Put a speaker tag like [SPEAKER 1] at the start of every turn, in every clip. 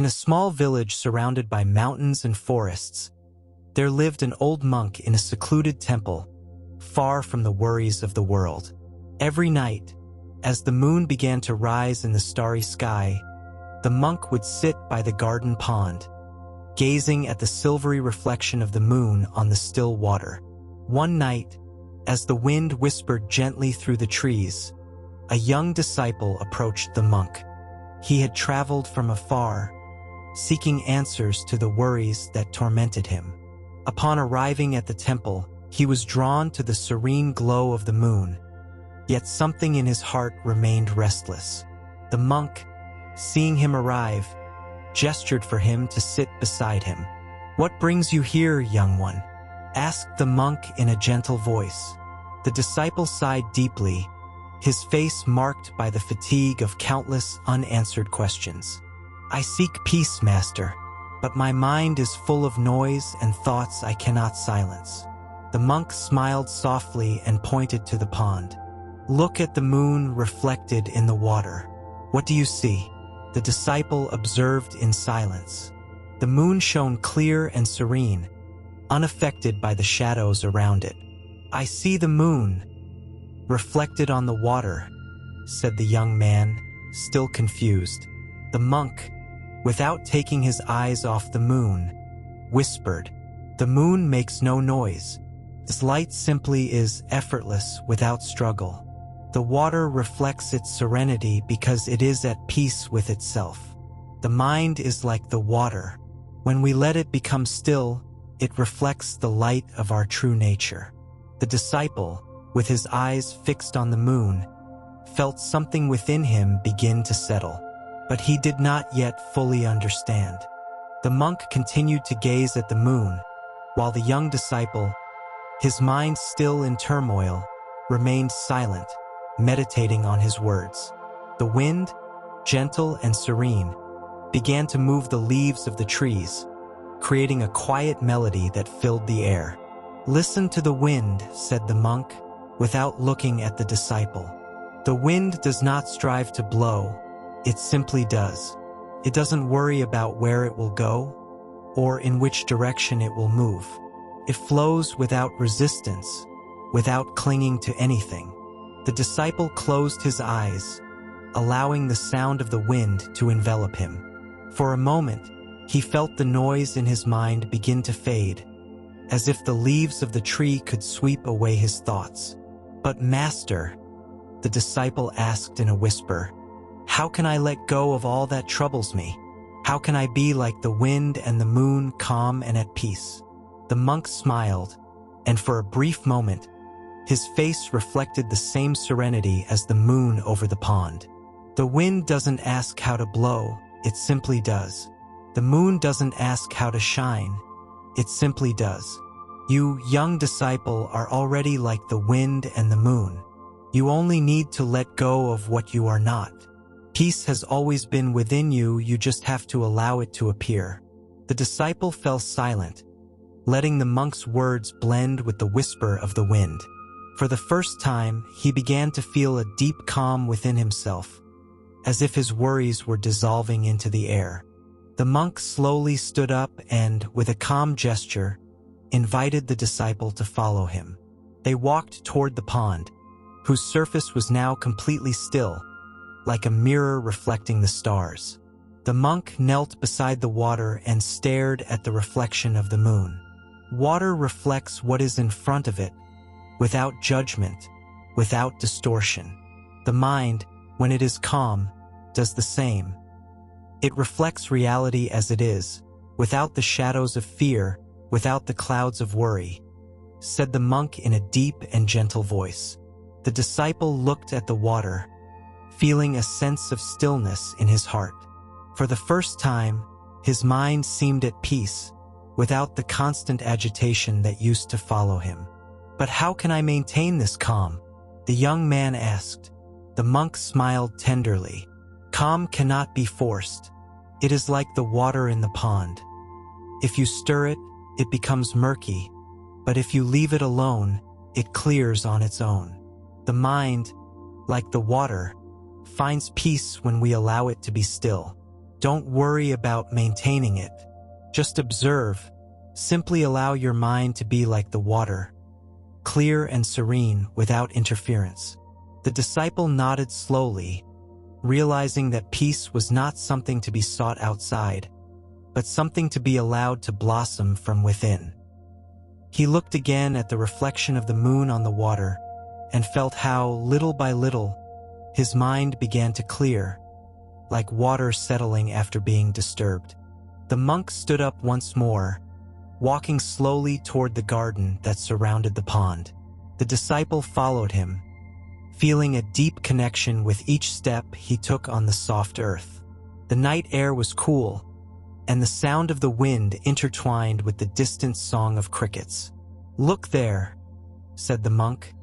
[SPEAKER 1] In a small village surrounded by mountains and forests, there lived an old monk in a secluded temple, far from the worries of the world. Every night, as the moon began to rise in the starry sky, the monk would sit by the garden pond, gazing at the silvery reflection of the moon on the still water. One night, as the wind whispered gently through the trees, a young disciple approached the monk. He had traveled from afar, seeking answers to the worries that tormented him. Upon arriving at the temple, he was drawn to the serene glow of the moon, yet something in his heart remained restless. The monk, seeing him arrive, gestured for him to sit beside him. "What brings you here, young one?" asked the monk in a gentle voice. The disciple sighed deeply, his face marked by the fatigue of countless unanswered questions. "I seek peace, master, but my mind is full of noise and thoughts I cannot silence." The monk smiled softly and pointed to the pond. "Look at the moon reflected in the water. What do you see?" The disciple observed in silence. The moon shone clear and serene, unaffected by the shadows around it. "I see the moon reflected on the water," said the young man, still confused. The monk, without taking his eyes off the moon, whispered, "The moon makes no noise. Its light simply is effortless without struggle. The water reflects its serenity because it is at peace with itself. The mind is like the water. When we let it become still, it reflects the light of our true nature." The disciple, with his eyes fixed on the moon, felt something within him begin to settle, but he did not yet fully understand. The monk continued to gaze at the moon, while the young disciple, his mind still in turmoil, remained silent, meditating on his words. The wind, gentle and serene, began to move the leaves of the trees, creating a quiet melody that filled the air. "Listen to the wind," said the monk, without looking at the disciple. "The wind does not strive to blow, it simply does. It doesn't worry about where it will go or in which direction it will move. It flows without resistance, without clinging to anything." The disciple closed his eyes, allowing the sound of the wind to envelop him. For a moment, he felt the noise in his mind begin to fade, as if the leaves of the tree could sweep away his thoughts. "But master," the disciple asked in a whisper, "how can I let go of all that troubles me? How can I be like the wind and the moon, calm and at peace?" The monk smiled, and for a brief moment, his face reflected the same serenity as the moon over the pond. "The wind doesn't ask how to blow, it simply does. The moon doesn't ask how to shine, it simply does. You, young disciple, are already like the wind and the moon. You only need to let go of what you are not. Peace has always been within you, you just have to allow it to appear." The disciple fell silent, letting the monk's words blend with the whisper of the wind. For the first time, he began to feel a deep calm within himself, as if his worries were dissolving into the air. The monk slowly stood up and, with a calm gesture, invited the disciple to follow him. They walked toward the pond, whose surface was now completely still, like a mirror reflecting the stars. The monk knelt beside the water and stared at the reflection of the moon. Water reflects what is in front of it, without judgment, without distortion. The mind, when it is calm, does the same. It reflects reality as it is, without the shadows of fear, without the clouds of worry, said the monk in a deep and gentle voice. The disciple looked at the water, feeling a sense of stillness in his heart. For the first time, his mind seemed at peace, without the constant agitation that used to follow him. "But how can I maintain this calm?" the young man asked. The monk smiled tenderly. "Calm cannot be forced. It is like the water in the pond. If you stir it, it becomes murky, but if you leave it alone, it clears on its own. The mind, like the water, finds peace when we allow it to be still. Don't worry about maintaining it. Just observe. Simply allow your mind to be like the water, clear and serene without interference. The disciple nodded slowly, realizing that peace was not something to be sought outside, but something to be allowed to blossom from within. He looked again at the reflection of the moon on the water and felt how, little by little, his mind began to clear, like water settling after being disturbed. The monk stood up once more, walking slowly toward the garden that surrounded the pond. The disciple followed him, feeling a deep connection with each step he took on the soft earth. The night air was cool, and the sound of the wind intertwined with the distant song of crickets. "Look there," said the monk,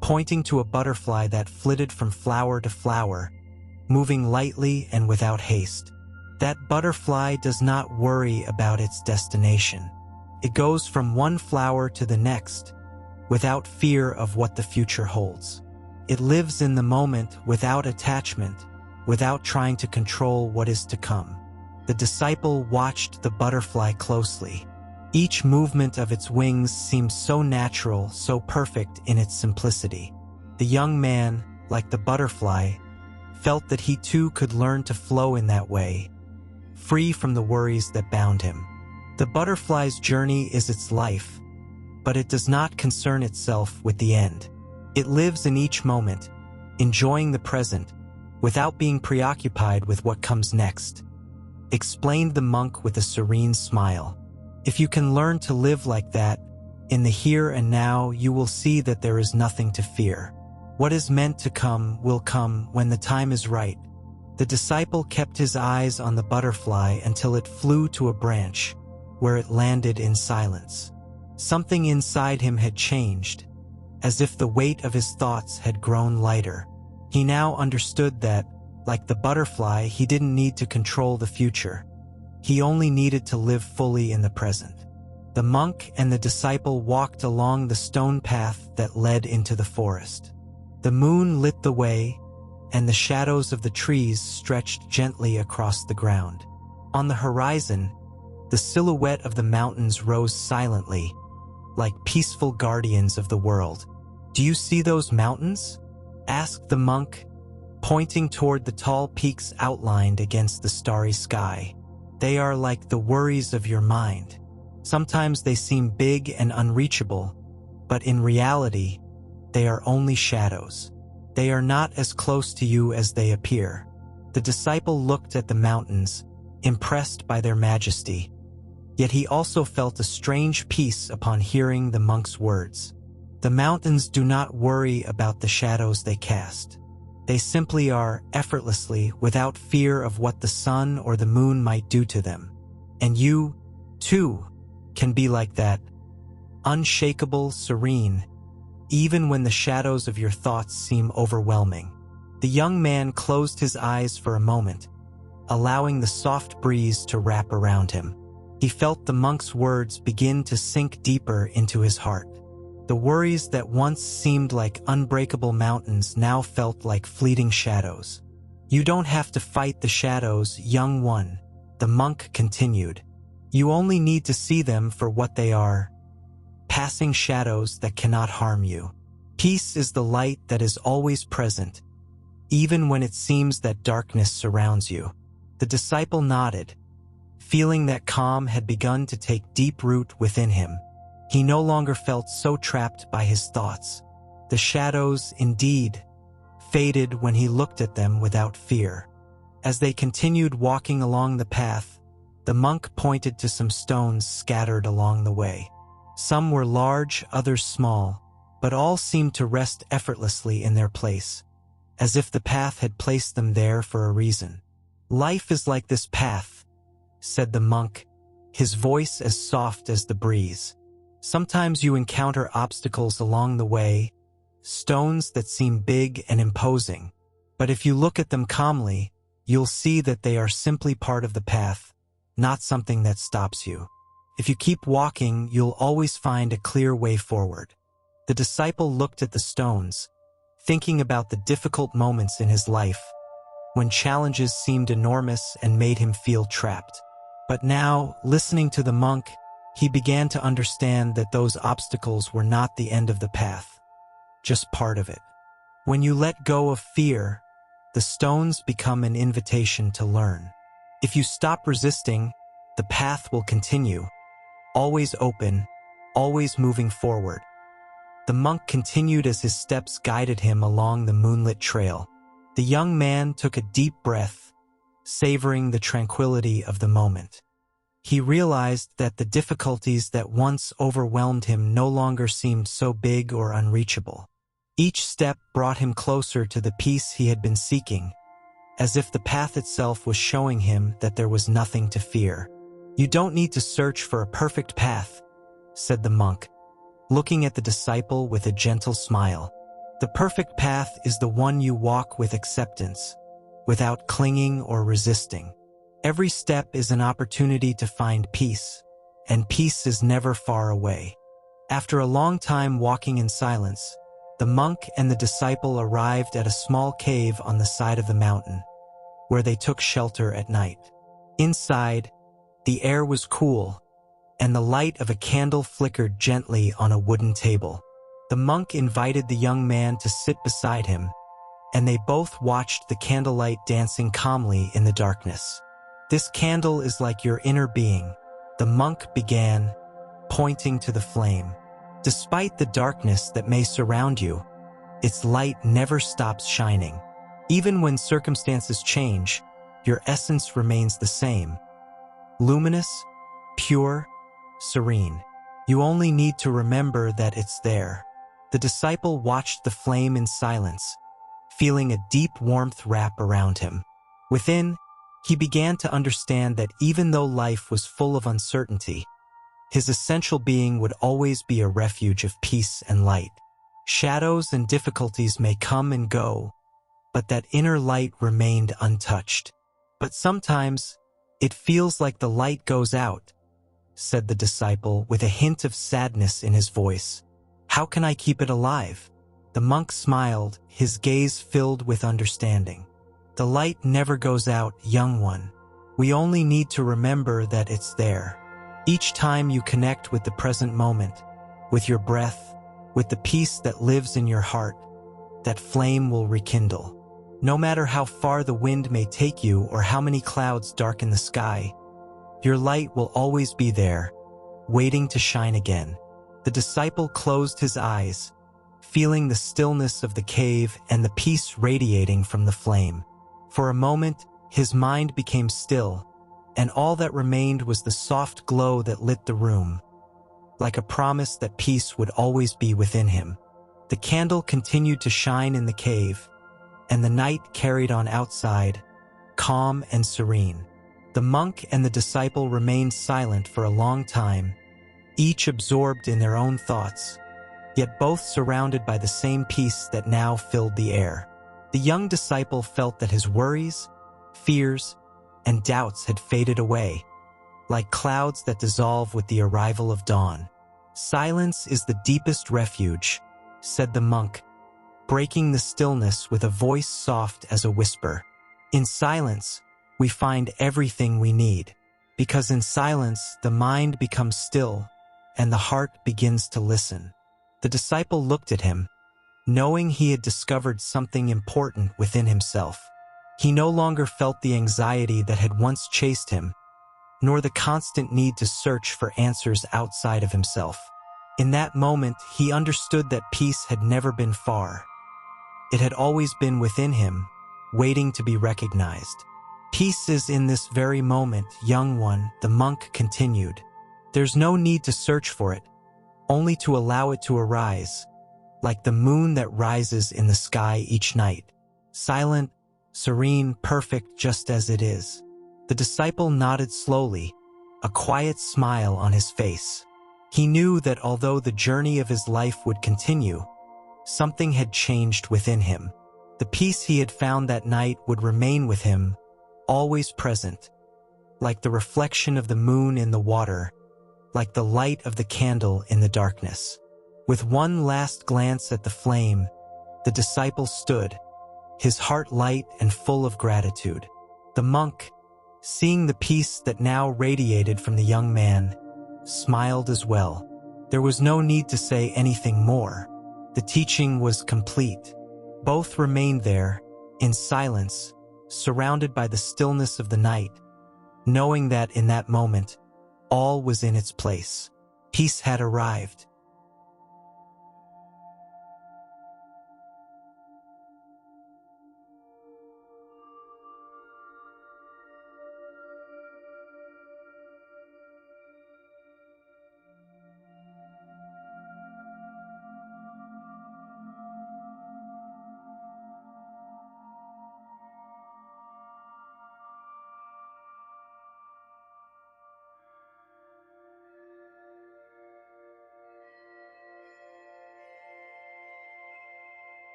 [SPEAKER 1] pointing to a butterfly that flitted from flower to flower, moving lightly and without haste. That butterfly does not worry about its destination. It goes from one flower to the next, without fear of what the future holds. It lives in the moment without attachment, without trying to control what is to come. The disciple watched the butterfly closely. Each movement of its wings seemed so natural, so perfect in its simplicity. The young man, like the butterfly, felt that he too could learn to flow in that way, free from the worries that bound him. The butterfly's journey is its life, but it does not concern itself with the end. It lives in each moment, enjoying the present, without being preoccupied with what comes next, explained the monk with a serene smile. If you can learn to live like that, in the here and now, you will see that there is nothing to fear. What is meant to come will come when the time is right. The disciple kept his eyes on the butterfly until it flew to a branch, where it landed in silence. Something inside him had changed, as if the weight of his thoughts had grown lighter. He now understood that, like the butterfly, he didn't need to control the future. He only needed to live fully in the present. The monk and the disciple walked along the stone path that led into the forest. The moon lit the way, and the shadows of the trees stretched gently across the ground. On the horizon, the silhouette of the mountains rose silently, like peaceful guardians of the world. "Do you see those mountains?" asked the monk, pointing toward the tall peaks outlined against the starry sky. "They are like the worries of your mind. Sometimes they seem big and unreachable, but in reality, they are only shadows. They are not as close to you as they appear." The disciple looked at the mountains, impressed by their majesty. Yet he also felt a strange peace upon hearing the monk's words. The mountains do not worry about the shadows they cast. They simply are, effortlessly, without fear of what the sun or the moon might do to them. And you, too, can be like that, unshakable, serene, even when the shadows of your thoughts seem overwhelming. The young man closed his eyes for a moment, allowing the soft breeze to wrap around him. He felt the monk's words begin to sink deeper into his heart. The worries that once seemed like unbreakable mountains now felt like fleeting shadows. "You don't have to fight the shadows, young one," the monk continued. "You only need to see them for what they are, passing shadows that cannot harm you. Peace is the light that is always present, even when it seems that darkness surrounds you." The disciple nodded, feeling that calm had begun to take deep root within him. He no longer felt so trapped by his thoughts. The shadows, indeed, faded when he looked at them without fear. As they continued walking along the path, the monk pointed to some stones scattered along the way. Some were large, others small, but all seemed to rest effortlessly in their place, as if the path had placed them there for a reason. "Life is like this path," said the monk, his voice as soft as the breeze. "Sometimes you encounter obstacles along the way, stones that seem big and imposing, but if you look at them calmly, you'll see that they are simply part of the path, not something that stops you. If you keep walking, you'll always find a clear way forward." The disciple looked at the stones, thinking about the difficult moments in his life, when challenges seemed enormous and made him feel trapped. But now, listening to the monk, he began to understand that those obstacles were not the end of the path, just part of it. When you let go of fear, the stones become an invitation to learn. If you stop resisting, the path will continue, always open, always moving forward. The monk continued as his steps guided him along the moonlit trail. The young man took a deep breath, savoring the tranquility of the moment. He realized that the difficulties that once overwhelmed him no longer seemed so big or unreachable. Each step brought him closer to the peace he had been seeking, as if the path itself was showing him that there was nothing to fear. "You don't need to search for a perfect path," said the monk, looking at the disciple with a gentle smile. "The perfect path is the one you walk with acceptance, without clinging or resisting. Every step is an opportunity to find peace, and peace is never far away." After a long time walking in silence, the monk and the disciple arrived at a small cave on the side of the mountain, where they took shelter at night. Inside, the air was cool, and the light of a candle flickered gently on a wooden table. The monk invited the young man to sit beside him, and they both watched the candlelight dancing calmly in the darkness. "This candle is like your inner being," the monk began, pointing to the flame. "Despite the darkness that may surround you, its light never stops shining. Even when circumstances change, your essence remains the same. Luminous, pure, serene. You only need to remember that it's there." The disciple watched the flame in silence, feeling a deep warmth wrap around him. Within, he began to understand that even though life was full of uncertainty, his essential being would always be a refuge of peace and light. Shadows and difficulties may come and go, but that inner light remained untouched. "But sometimes, it feels like the light goes out," said the disciple with a hint of sadness in his voice. "How can I keep it alive?" The monk smiled, his gaze filled with understanding. "The light never goes out, young one. We only need to remember that it's there. Each time you connect with the present moment, with your breath, with the peace that lives in your heart, that flame will rekindle. No matter how far the wind may take you or how many clouds darken the sky, your light will always be there, waiting to shine again." The disciple closed his eyes, feeling the stillness of the cave and the peace radiating from the flame. For a moment, his mind became still, and all that remained was the soft glow that lit the room, like a promise that peace would always be within him. The candle continued to shine in the cave, and the night carried on outside, calm and serene. The monk and the disciple remained silent for a long time, each absorbed in their own thoughts, yet both surrounded by the same peace that now filled the air. The young disciple felt that his worries, fears, and doubts had faded away, like clouds that dissolve with the arrival of dawn. "Silence is the deepest refuge," said the monk, breaking the stillness with a voice soft as a whisper. "In silence, we find everything we need, because in silence the mind becomes still, and the heart begins to listen." The disciple looked at him, knowing he had discovered something important within himself. He no longer felt the anxiety that had once chased him, nor the constant need to search for answers outside of himself. In that moment, he understood that peace had never been far. It had always been within him, waiting to be recognized. "Peace is in this very moment, young one," the monk continued. "There's no need to search for it, only to allow it to arise, like the moon that rises in the sky each night. Silent, serene, perfect just as it is." The disciple nodded slowly, a quiet smile on his face. He knew that although the journey of his life would continue, something had changed within him. The peace he had found that night would remain with him, always present, like the reflection of the moon in the water, like the light of the candle in the darkness. With one last glance at the flame, the disciple stood, his heart light and full of gratitude. The monk, seeing the peace that now radiated from the young man, smiled as well. There was no need to say anything more. The teaching was complete. Both remained there, in silence, surrounded by the stillness of the night, knowing that in that moment, all was in its place. Peace had arrived.